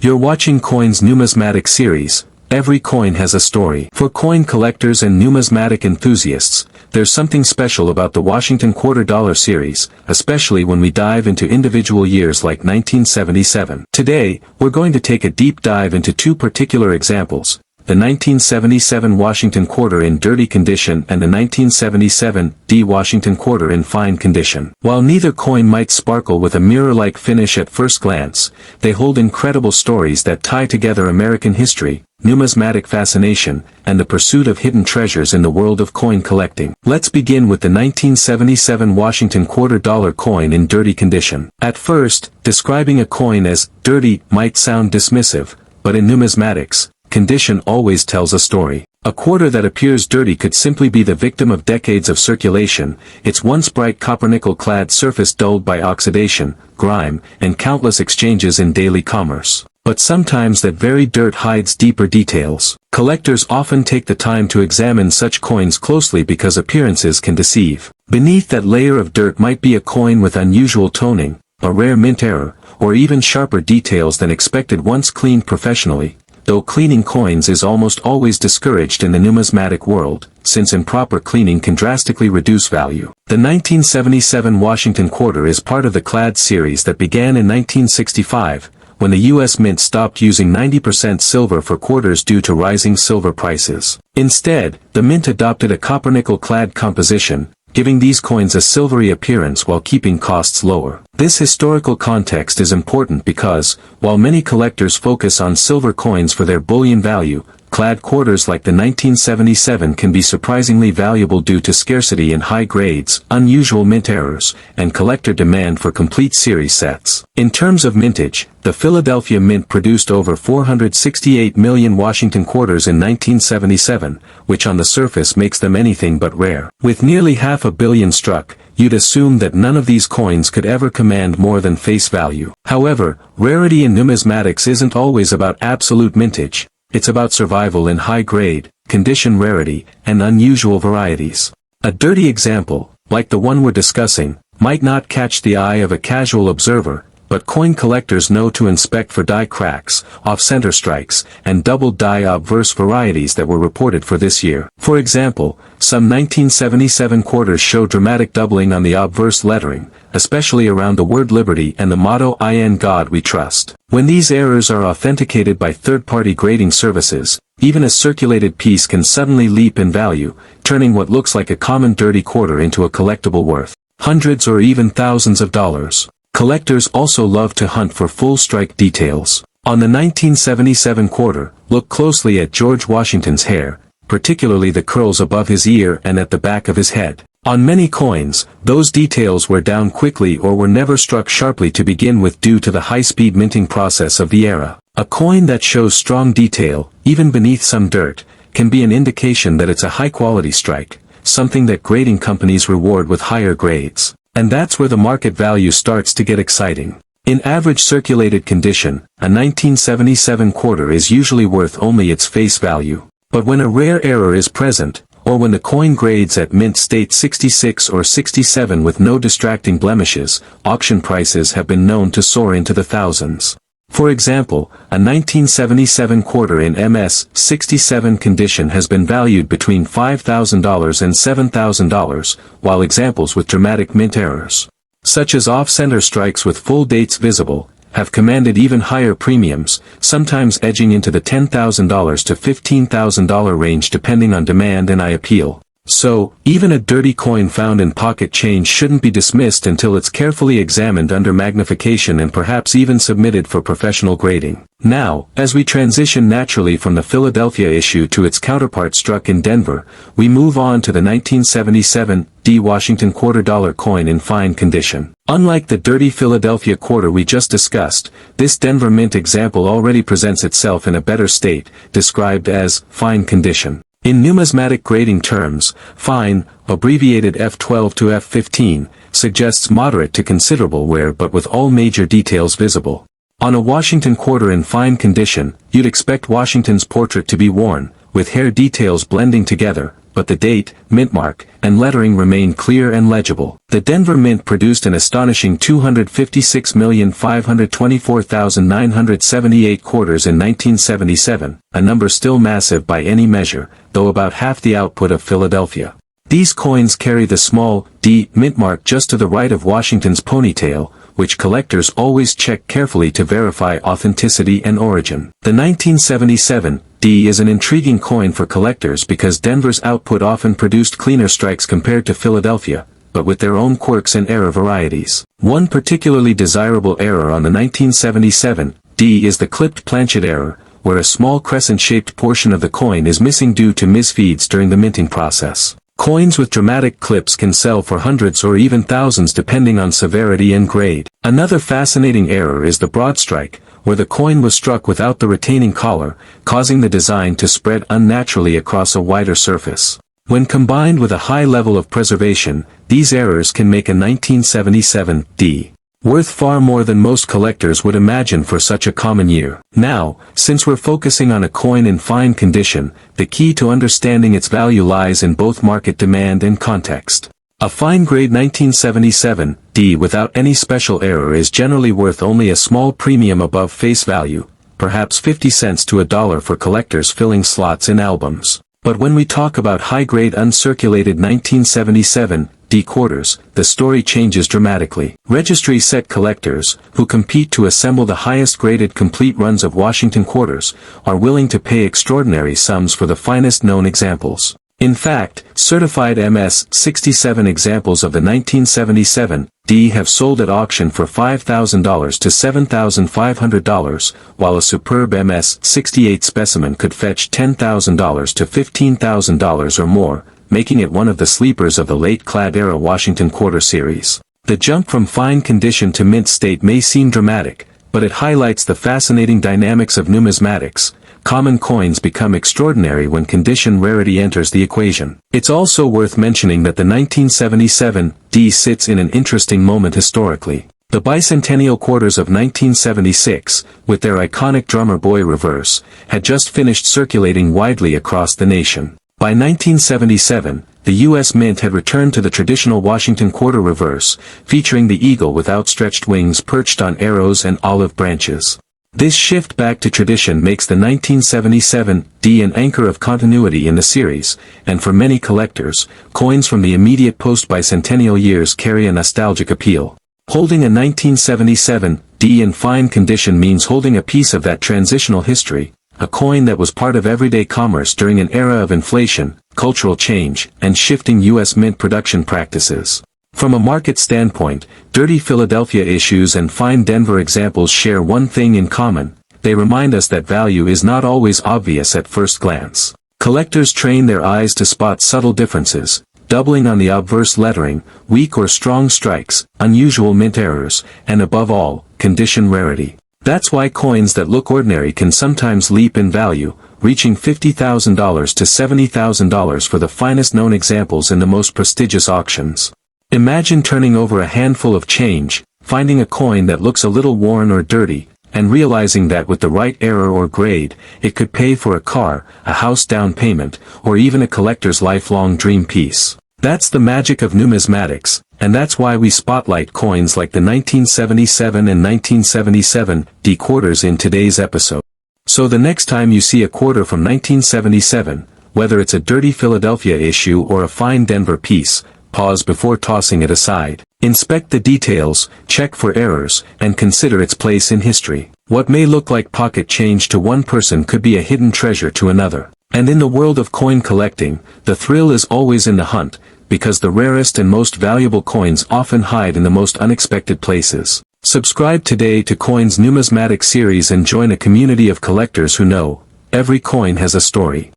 You're watching Coin's numismatic series. Every coin has a story. For coin collectors and numismatic enthusiasts, there's something special about the Washington Quarter Dollar series, especially when we dive into individual years like 1977. Today, we're going to take a deep dive into two particular examples: the 1977 Washington Quarter in dirty condition and the 1977 D Washington Quarter in fine condition. While neither coin might sparkle with a mirror-like finish at first glance, they hold incredible stories that tie together American history, numismatic fascination, and the pursuit of hidden treasures in the world of coin collecting. Let's begin with the 1977 Washington Quarter Dollar coin in dirty condition. At first, describing a coin as dirty might sound dismissive, but in numismatics, condition always tells a story. A quarter that appears dirty could simply be the victim of decades of circulation, its once bright copper-nickel-clad surface dulled by oxidation, grime, and countless exchanges in daily commerce. But sometimes that very dirt hides deeper details. Collectors often take the time to examine such coins closely because appearances can deceive. Beneath that layer of dirt might be a coin with unusual toning, a rare mint error, or even sharper details than expected once cleaned professionally. Though cleaning coins is almost always discouraged in the numismatic world, since improper cleaning can drastically reduce value. The 1977 Washington Quarter is part of the clad series that began in 1965, when the U.S. Mint stopped using 90% silver for quarters due to rising silver prices. Instead, the Mint adopted a copper-nickel-clad composition, giving these coins a silvery appearance while keeping costs lower. This historical context is important because, while many collectors focus on silver coins for their bullion value, clad quarters like the 1977 can be surprisingly valuable due to scarcity in high grades, unusual mint errors, and collector demand for complete series sets. In terms of mintage, the Philadelphia Mint produced over 468 million Washington quarters in 1977, which on the surface makes them anything but rare. With nearly 500 million struck, you'd assume that none of these coins could ever command more than face value. However, rarity in numismatics isn't always about absolute mintage. It's about survival in high-grade, condition rarity, and unusual varieties. A dirty example, like the one we're discussing, might not catch the eye of a casual observer, but coin collectors know to inspect for die cracks, off-center strikes, and doubled die obverse varieties that were reported for this year. For example, some 1977 quarters show dramatic doubling on the obverse lettering, especially around the word liberty and the motto "In God We Trust." When these errors are authenticated by third-party grading services, even a circulated piece can suddenly leap in value, turning what looks like a common dirty quarter into a collectible worth hundreds or even thousands of dollars. Collectors also love to hunt for full strike details. On the 1977 quarter, look closely at George Washington's hair, particularly the curls above his ear and at the back of his head. On many coins, those details wear down quickly or were never struck sharply to begin with due to the high-speed minting process of the era. A coin that shows strong detail, even beneath some dirt, can be an indication that it's a high-quality strike, something that grading companies reward with higher grades. And that's where the market value starts to get exciting. In average circulated condition, a 1977 quarter is usually worth only its face value. But when a rare error is present, or when the coin grades at mint state 66 or 67 with no distracting blemishes, auction prices have been known to soar into the thousands. For example, a 1977 quarter in MS 67 condition has been valued between $5,000 and $7,000, while examples with dramatic mint errors, such as off-center strikes with full dates visible, have commanded even higher premiums, sometimes edging into the $10,000 to $15,000 range depending on demand and appeal. So, even a dirty coin found in pocket change shouldn't be dismissed until it's carefully examined under magnification and perhaps even submitted for professional grading. Now, as we transition naturally from the Philadelphia issue to its counterpart struck in Denver, we move on to the 1977 D Washington Quarter Dollar coin in fine condition. Unlike the dirty Philadelphia quarter we just discussed, this Denver Mint example already presents itself in a better state, described as fine condition. In numismatic grading terms, fine, abbreviated F12 to F15, suggests moderate to considerable wear but with all major details visible. On a Washington quarter in fine condition, you'd expect Washington's portrait to be worn, with hair details blending together, but the date, mint mark, and lettering remain clear and legible. The Denver Mint produced an astonishing 256,524,978 quarters in 1977, a number still massive by any measure, though about half the output of Philadelphia. These coins carry the small D mint mark just to the right of Washington's ponytail, which collectors always check carefully to verify authenticity and origin. The 1977 D is an intriguing coin for collectors because Denver's output often produced cleaner strikes compared to Philadelphia, but with their own quirks and error varieties. One particularly desirable error on the 1977 D is the clipped planchet error, where a small crescent-shaped portion of the coin is missing due to misfeeds during the minting process. Coins with dramatic clips can sell for hundreds or even thousands depending on severity and grade. Another fascinating error is the broad strike, where the coin was struck without the retaining collar, causing the design to spread unnaturally across a wider surface. When combined with a high level of preservation, these errors can make a 1977 D worth far more than most collectors would imagine for such a common year. Now, since we're focusing on a coin in fine condition, the key to understanding its value lies in both market demand and context. A fine-grade 1977 D without any special error is generally worth only a small premium above face value, perhaps 50 cents to $1 for collectors filling slots in albums. But when we talk about high-grade uncirculated 1977 D quarters, the story changes dramatically. Registry set collectors, who compete to assemble the highest-graded complete runs of Washington quarters, are willing to pay extraordinary sums for the finest known examples. In fact, certified MS 67 examples of the 1977 D have sold at auction for $5,000 to $7,500, while a superb MS 68 specimen could fetch $10,000 to $15,000 or more, making it one of the sleepers of the late-clad-era Washington Quarter series. The jump from fine condition to mint state may seem dramatic, but it highlights the fascinating dynamics of numismatics. Common coins become extraordinary when condition rarity enters the equation. It's also worth mentioning that the 1977 D sits in an interesting moment historically. The bicentennial quarters of 1976, with their iconic drummer boy reverse, had just finished circulating widely across the nation. By 1977, the U.S. Mint had returned to the traditional Washington Quarter reverse, featuring the eagle with outstretched wings perched on arrows and olive branches. This shift back to tradition makes the 1977 D an anchor of continuity in the series, and for many collectors, coins from the immediate post-bicentennial years carry a nostalgic appeal. Holding a 1977 D in fine condition means holding a piece of that transitional history, a coin that was part of everyday commerce during an era of inflation, cultural change, and shifting U.S. mint production practices. From a market standpoint, dirty Philadelphia issues and fine Denver examples share one thing in common: they remind us that value is not always obvious at first glance. Collectors train their eyes to spot subtle differences, doubling on the obverse lettering, weak or strong strikes, unusual mint errors, and above all, condition rarity. That's why coins that look ordinary can sometimes leap in value, reaching $50,000 to $70,000 for the finest known examples in the most prestigious auctions. Imagine turning over a handful of change, finding a coin that looks a little worn or dirty, and realizing that with the right error or grade, it could pay for a car, a house down payment, or even a collector's lifelong dream piece. That's the magic of numismatics, and that's why we spotlight coins like the 1977 and 1977 D quarters in today's episode. So the next time you see a quarter from 1977, whether it's a dirty Philadelphia issue or a fine Denver piece, pause before tossing it aside. Inspect the details, check for errors, and consider its place in history. What may look like pocket change to one person could be a hidden treasure to another. And in the world of coin collecting, the thrill is always in the hunt, because the rarest and most valuable coins often hide in the most unexpected places. Subscribe today to Coin's numismatic series and join a community of collectors who know every coin has a story.